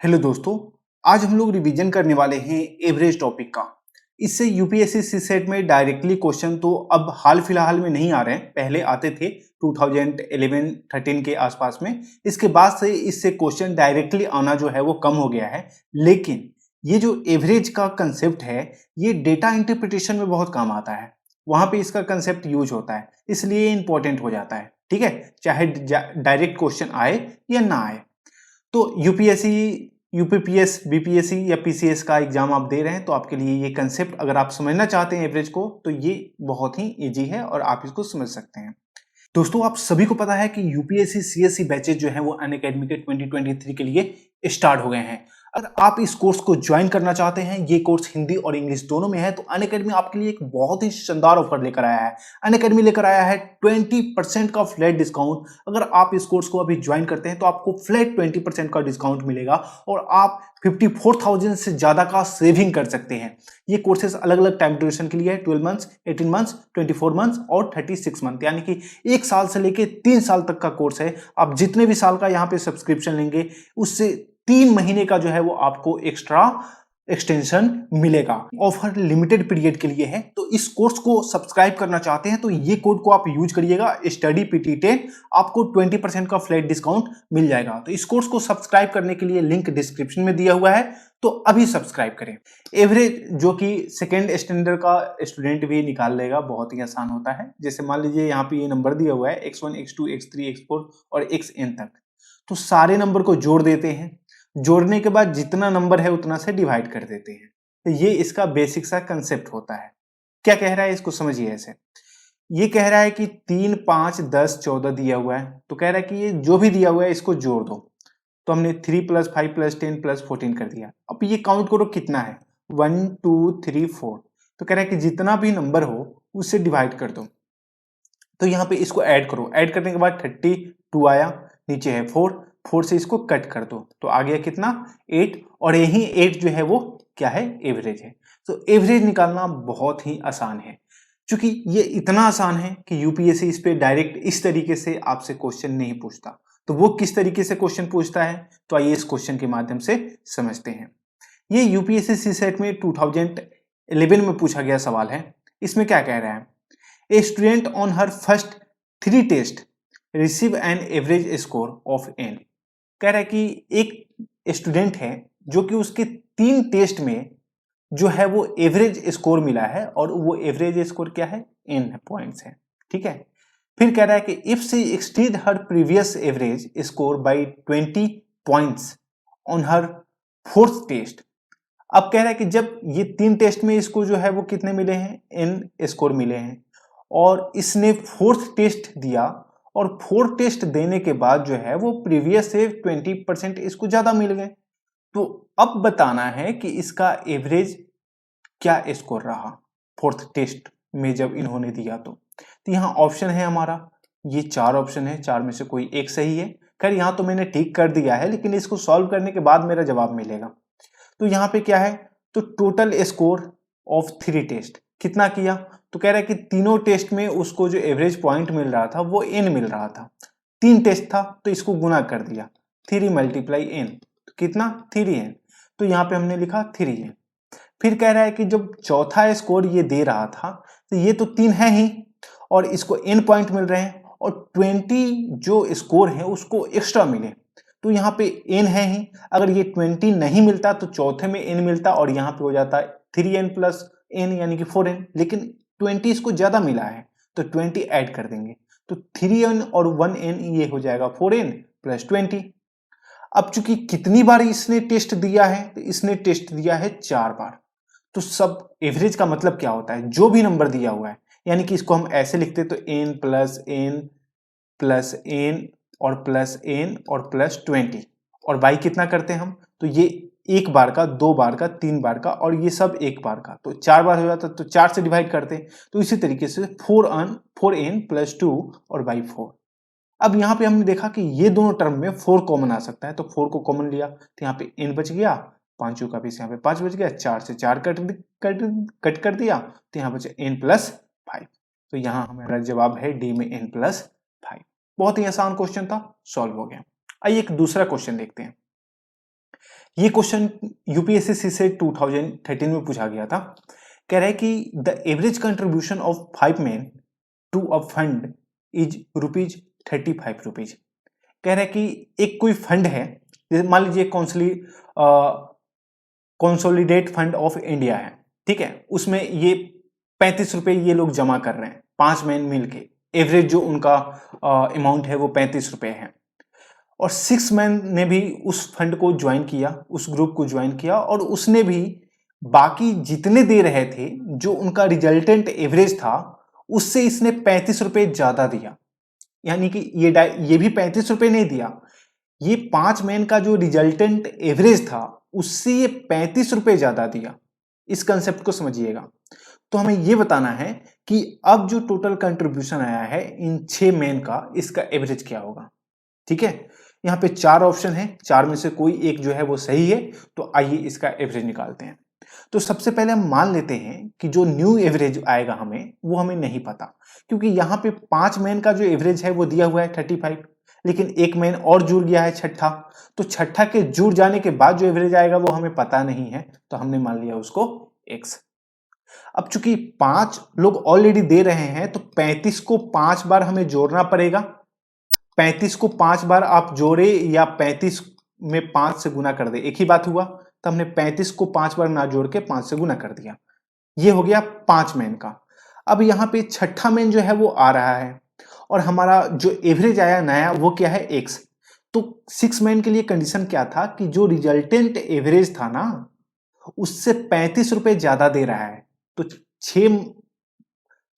Hello दोस्तों। आज हम लोग रिवीजन करने वाले हैं एवरेज टॉपिक का। इससे यूपीएससी सीसेट में डायरेक्टली क्वेश्चन तो अब हाल फिलहाल में नहीं आ रहे हैं, पहले आते थे 2011-13 के आसपास में। इसके बाद से इससे क्वेश्चन डायरेक्टली आना जो है वो कम हो गया है। लेकिन ये जो एवरेज का कंसेप्ट है ये डेटा इंटरप्रिटेशन में बहुत काम आता है, वहां पे इसका कंसेप्ट यूज होता है, इसलिए इंपॉर्टेंट हो जाता है। ठीक है, चाहे डायरेक्ट क्वेश्चन आए या ना आए। तो यूपीएससी, यूपीपीएस, बीपीएससी या पीसीएस का एग्जाम आप दे रहे हैं तो आपके लिए ये कंसेप्ट अगर आप समझना चाहते हैं एवरेज को तो ये बहुत ही इजी है और आप इसको समझ सकते हैं। दोस्तों, आप सभी को पता है कि यूपीएससी सीएससी बैचेज जो है वो अनअकैडमी के 2023 के लिए स्टार्ट हो गए हैं। अगर आप इस कोर्स को ज्वाइन करना चाहते हैं, ये कोर्स हिंदी और इंग्लिश दोनों में है, तो अनअकैडमी आपके लिए एक बहुत ही शानदार ऑफर लेकर आया है। अनअकैडमी लेकर आया है 20% का फ्लैट डिस्काउंट। अगर आप इस कोर्स को अभी ज्वाइन करते हैं तो आपको फ्लैट 20% का डिस्काउंट मिलेगा और आप 54,000 से ज्यादा का सेविंग कर सकते हैं। ये कोर्सेज अलग अलग टाइम ड्यूरेशन के लिए है, 12 मंथ्स, 18 मंथ्स, 24 मंथ्स और 36 मंथ, यानी कि 1 साल से लेके 3 साल तक का कोर्स है। आप जितने भी साल का यहाँ पे सब्सक्रिप्शन लेंगे उससे 3 महीने का जो है वो आपको एक्स्ट्रा एक्सटेंशन मिलेगा। ऑफर लिमिटेड पीरियड के लिए है, तो इस कोर्स को सब्सक्राइब करना चाहते हैं तो ये कोड को आप यूज करिएगा, स्टडी PT10। आपको 20% का फ्लैट डिस्काउंट मिल जाएगा। तो इस कोर्स को सब्सक्राइब करने के लिए लिंक डिस्क्रिप्शन में दिया हुआ है, तो अभी सब्सक्राइब करें। एवरेज जो कि सेकेंड स्टैंडर्ड का स्टूडेंट भी निकाल लेगा, बहुत ही आसान होता है। जैसे मान लीजिए यहाँ पे ये नंबर दिया हुआ है x1 x2 x3 x4 और xn तक, तो सारे नंबर को जोड़ देते हैं। जोड़ने के बाद जितना नंबर है उतना से डिवाइड कर देते हैं। तो ये इसका बेसिक सा कंसेप्ट होता है। क्या कह रहा है इसको समझिए। ऐसे ये कह रहा है कि 3, 5, 10, 14 दिया हुआ है, तो कह रहा है कि ये जो भी दिया हुआ है इसको जोड़ दो। तो हमने 3 + 5 + 10 + 14 कर दिया। अब ये काउंट करो कितना है, 1 2 3 4। तो कह रहा है कि जितना भी नंबर हो उससे डिवाइड कर दो। तो यहाँ पे इसको ऐड करो, ऐड करने के बाद 32 आया, नीचे है 4, 4 से इसको कट कर दो तो आ गया कितना, 8। और यही 8 जो है वो क्या है, एवरेज है। तो एवरेज निकालना बहुत ही आसान है। क्योंकि ये इतना आसान है कि यूपीएससी इस पे डायरेक्ट इस तरीके से आपसे क्वेश्चन नहीं पूछता। तो वो किस तरीके से क्वेश्चन पूछता है, तो आइए इस क्वेश्चन के माध्यम से समझते हैं। ये यूपीएससी सीसेट में 2011 में पूछा गया सवाल है। इसमें क्या कह रहा है, A student on her first 3 test receive an average score of n। कह रहा है कि एक स्टूडेंट है जो कि उसके 3 टेस्ट में जो है वो एवरेज स्कोर मिला है, और वो एवरेज स्कोर क्या है, n पॉइंट्स है। ठीक है, फिर कह रहा है कि if she exceed her previous average score by 20 points on her 4th test. अब कह रहा है कि जब ये 3 टेस्ट में इसको जो है वो कितने मिले हैं, n स्कोर मिले हैं, और इसने 4th टेस्ट दिया, और 4th टेस्ट देने के बाद जो है वो प्रीवियस से 20% इसको ज्यादा मिल गए। तो अब बताना है कि इसका एवरेज क्या स्कोर रहा 4th टेस्ट में जब इन्होंने दिया। तो यहाँ ऑप्शन है हमारा, ये 4 ऑप्शन है, 4 में से कोई एक सही है। खैर यहाँ तो मैंने ठीक कर दिया है, लेकिन इसको सॉल्व करने के बाद मेरा जवाब मिलेगा। तो यहाँ पे क्या है, तो टोटल स्कोर ऑफ 3 टेस्ट कितना किया, तो कह रहा है कि तीनों टेस्ट में उसको जो एवरेज पॉइंट मिल रहा था वो n मिल रहा था। 3 टेस्ट था तो इसको गुना कर दिया, 3 × n, तो कितना, 3n। तो यहाँ पे हमने लिखा 3n। फिर कह रहा है कि जब चौथा स्कोर ये दे रहा था तो ये तो 3 है ही, और इसको n पॉइंट मिल रहे हैं, और 20 जो स्कोर है उसको एक्स्ट्रा मिले। तो यहाँ पे n है ही, अगर ये 20 नहीं मिलता तो चौथे में n मिलता, और यहाँ पे हो जाता 3n + n यानी कि 4n, लेकिन 20 इसको ज्यादा मिला है तो 20 ऐड कर देंगे। तो 3n और 1n ये हो जाएगा 4n + 20। अब चूंकि कितनी बार इसने टेस्ट दिया है, तो इसने टेस्ट दिया है 4 बार। तो सब एवरेज का मतलब क्या होता है, जो भी नंबर दिया हुआ है, यानी कि इसको हम ऐसे लिखते तो n + n + n और +n और +20, और बाई कितना करते हैं हम, तो ये 1 बार का, 2 बार का, 3 बार का, और ये सब 1 बार का, तो 4 बार हो जाता, तो 4 से डिवाइड करते हैं। तो इसी तरीके से 4n + 2 और बाई 4। अब यहाँ पे हमने देखा कि ये दोनों टर्म में 4 कॉमन आ सकता है, तो 4 को कॉमन लिया तो यहाँ पे n बच गया, 5 का पीस यहाँ पे 5 बच गया, 4 से 4 कट कर दिया, तो यहाँ बचे n + 5। तो यहाँ हमारा जवाब है डी में n + 5। बहुत ही आसान क्वेश्चन था, सॉल्व हो गया। आइए एक दूसरा क्वेश्चन देखते हैं। ये क्वेश्चन यूपीएससी से 2013 में पूछा गया था। कह रहा है कि the average contribution of 5 men to a fund is ₹35। कह रहा है कि एक कोई फंड है, जैसे मान लीजिए कंसोलिडेट फंड ऑफ इंडिया है, ठीक है, उसमें ये ₹35 ये लोग जमा कर रहे हैं, 5 मैन मिल के। एवरेज जो उनका अमाउंट है वो ₹35 है। और 6 मैन ने भी उस फंड को ज्वाइन किया, उस ग्रुप को ज्वाइन किया, और उसने भी बाकी जितने दे रहे थे, जो उनका रिजल्टेंट एवरेज था, उससे इसने ₹35 ज्यादा दिया। यानी कि ये भी ₹35 नहीं दिया, ये 5 मैन का जो रिजल्टेंट एवरेज था उससे ये ₹35 ज्यादा दिया। इस कंसेप्ट को समझिएगा। तो हमें ये बताना है कि अब जो टोटल कंट्रीब्यूशन आया है इन 6 मैन का, इसका एवरेज क्या होगा। ठीक है, यहाँ पे 4 ऑप्शन है, 4 में से कोई एक जो है वो सही है। तो आइए इसका एवरेज निकालते हैं। तो सबसे पहले हम मान लेते हैं कि जो न्यू एवरेज आएगा वो हमें नहीं पता, क्योंकि यहाँ पे 5 मैन का जो एवरेज है वो दिया हुआ है 35, लेकिन एक मैन और जुड़ गया है, छठा। तो छठा के जुड़ जाने के बाद जो एवरेज आएगा वो हमें पता नहीं है, तो हमने मान लिया उसको x। अब चूंकि 5 लोग ऑलरेडी दे रहे हैं, तो 35 को 5 बार हमें जोड़ना पड़ेगा। 35 को 5 बार आप जोड़े या 35 में 5 से गुना कर दे, एक ही बात हुआ। तो हमने 35 को 5 बार ना जोड़ के 5 से गुना कर दिया। ये हो गया 5 मैन का। अब यहाँ पे छठा मैन जो है वो आ रहा है, और हमारा जो एवरेज आया नया वो क्या है, x। तो 6 मैन के लिए कंडीशन क्या था कि जो रिजल्टेंट एवरेज था ना, उससे ₹35 ज्यादा दे रहा है। तो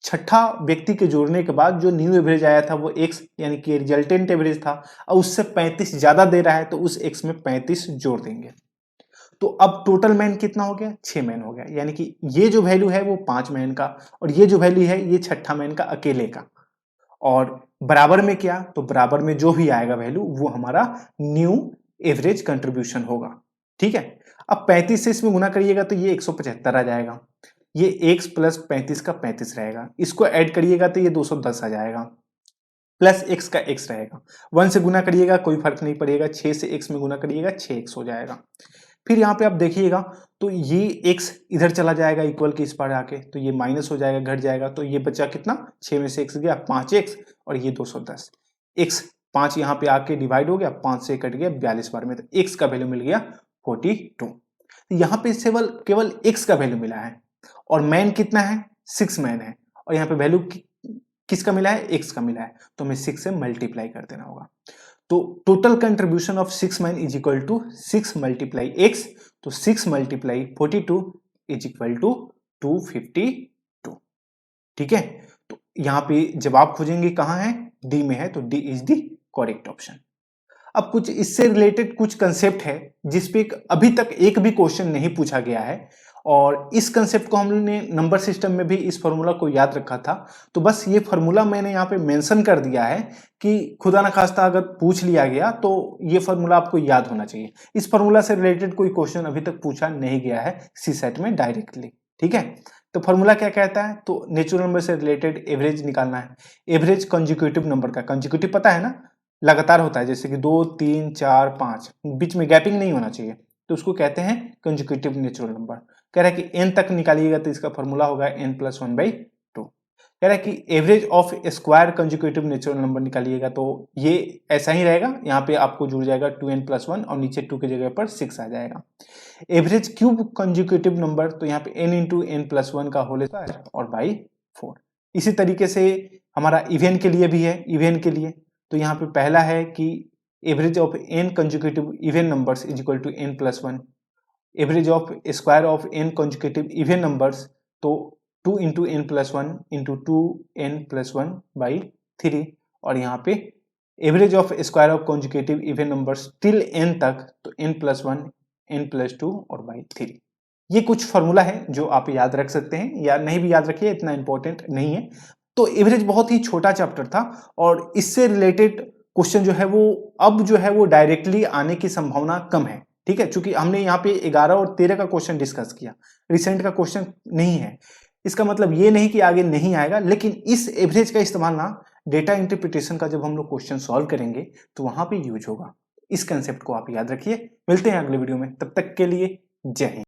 छठा व्यक्ति के जोड़ने के बाद जो न्यू एवरेज आया था वो x, यानी कि रिजल्टेंट एवरेज था, और उससे 35 ज्यादा दे रहा है, तो उस x में 35 जोड़ देंगे। तो अब टोटल मैन कितना हो गया, 6 मैन हो गया। यानी कि ये जो वैल्यू है वो 5 मैन का, और ये जो वैल्यू है ये छठा मैन का अकेले का। और बराबर में क्या, तो बराबर में जो भी आएगा वैल्यू वो हमारा न्यू एवरेज कंट्रीब्यूशन होगा। ठीक है, अब 35 से इसमें गुना करिएगा तो ये 175 आ जाएगा। ये x प्लस 35 का 35 रहेगा, इसको ऐड करिएगा तो ये 210 आ जाएगा, प्लस x का x रहेगा। 1 से गुना करिएगा कोई फर्क नहीं पड़ेगा, 6 से x में गुना करिएगा 6x हो जाएगा। फिर यहाँ पे आप देखिएगा तो ये x इधर चला जाएगा इक्वल के इस पार आके, तो ये माइनस हो जाएगा, घट जाएगा। तो ये बचा कितना, 6 में से x गया 5x, और ये 210। x 5 यहाँ पे आके डिवाइड हो गया, 5 से कट गया 42 बार में, तो x का वैल्यू मिल गया 42। यहाँ पे केवल x का वैल्यू मिला है, और मैन कितना है, 6 मैन है, और यहाँ पे वैल्यू किसका मिला है, x का मिला है। तो हमें 6 से मल्टीप्लाई कर देना होगा। तो total contribution of 6 man is equal to 6 multiply x, तो 6 मल्टीप्लाई 42 इज इक्वल टू 252। ठीक है, तो यहाँ पे जवाब खोजेंगे कहाँ है, डी में है, तो D is the correct option. अब कुछ इससे रिलेटेड कुछ कंसेप्ट है जिसपे अभी तक एक भी क्वेश्चन नहीं पूछा गया है, और इस कंसेप्ट को हमने नंबर सिस्टम में भी इस फॉर्मूला को याद रखा था। तो बस ये फॉर्मूला मैंने यहाँ पे मेंशन कर दिया है कि खुदा न खास्ता अगर पूछ लिया गया तो ये फॉर्मूला आपको याद होना चाहिए। इस फॉर्मूला से रिलेटेड कोई क्वेश्चन अभी तक पूछा नहीं गया है सीसेट में डायरेक्टली। ठीक है, तो फॉर्मूला क्या कहता है, तो नेचुरल नंबर से रिलेटेड एवरेज निकालना है। एवरेज कंजिक्यूटिव नंबर का, कंजिक्यूटिव पता है ना, लगातार होता है, जैसे कि 2 3 4 5, बीच में गैपिंग नहीं होना चाहिए, तो उसको कहते हैं कंजिक्यूटिव नेचुरल नंबर। कह रहा है कि n तक निकालिएगा तो इसका फॉर्मूला होगा n+1/2। कह रहा है कि average of square consecutive natural number निकालिएगा, तो ये ऐसा ही रहेगा, यहाँ पे आपको जुड़ जाएगा 2n+1 और नीचे 2 की जगह पर 6 आ जाएगा। एवरेज क्यूब कंजिक्यूटिव नंबर, तो यहाँ पे n इंटू n+1 का होल स्क्वायर और बाई 4। इसी तरीके से हमारा इवेन के लिए भी है। इवेन के लिए तो यहाँ पे पहला है कि average of n consecutive even numbers is equal to n+1। Average of square of n consecutive even numbers, तो 2 इंटू n+1 इंटू 2n+1/3। और यहाँ पे average of square of consecutive even numbers till n तक, तो n+1 n+2 और /3। ये कुछ formula है जो आप याद रख सकते हैं, या नहीं भी याद रखिए, इतना इंपॉर्टेंट नहीं है। तो एवरेज बहुत ही छोटा चैप्टर था, और इससे रिलेटेड क्वेश्चन जो है वो अब जो है वो डायरेक्टली आने की संभावना कम है। ठीक है, क्योंकि हमने यहाँ पे 11 और 13 का क्वेश्चन डिस्कस किया, रिसेंट का क्वेश्चन नहीं है। इसका मतलब ये नहीं कि आगे नहीं आएगा, लेकिन इस एवरेज का इस्तेमाल ना डेटा इंटरप्रिटेशन का जब हम लोग क्वेश्चन सॉल्व करेंगे तो वहां पे यूज होगा। इस कंसेप्ट को आप याद रखिए। मिलते हैं अगले वीडियो में, तब तक के लिए जय हिंद।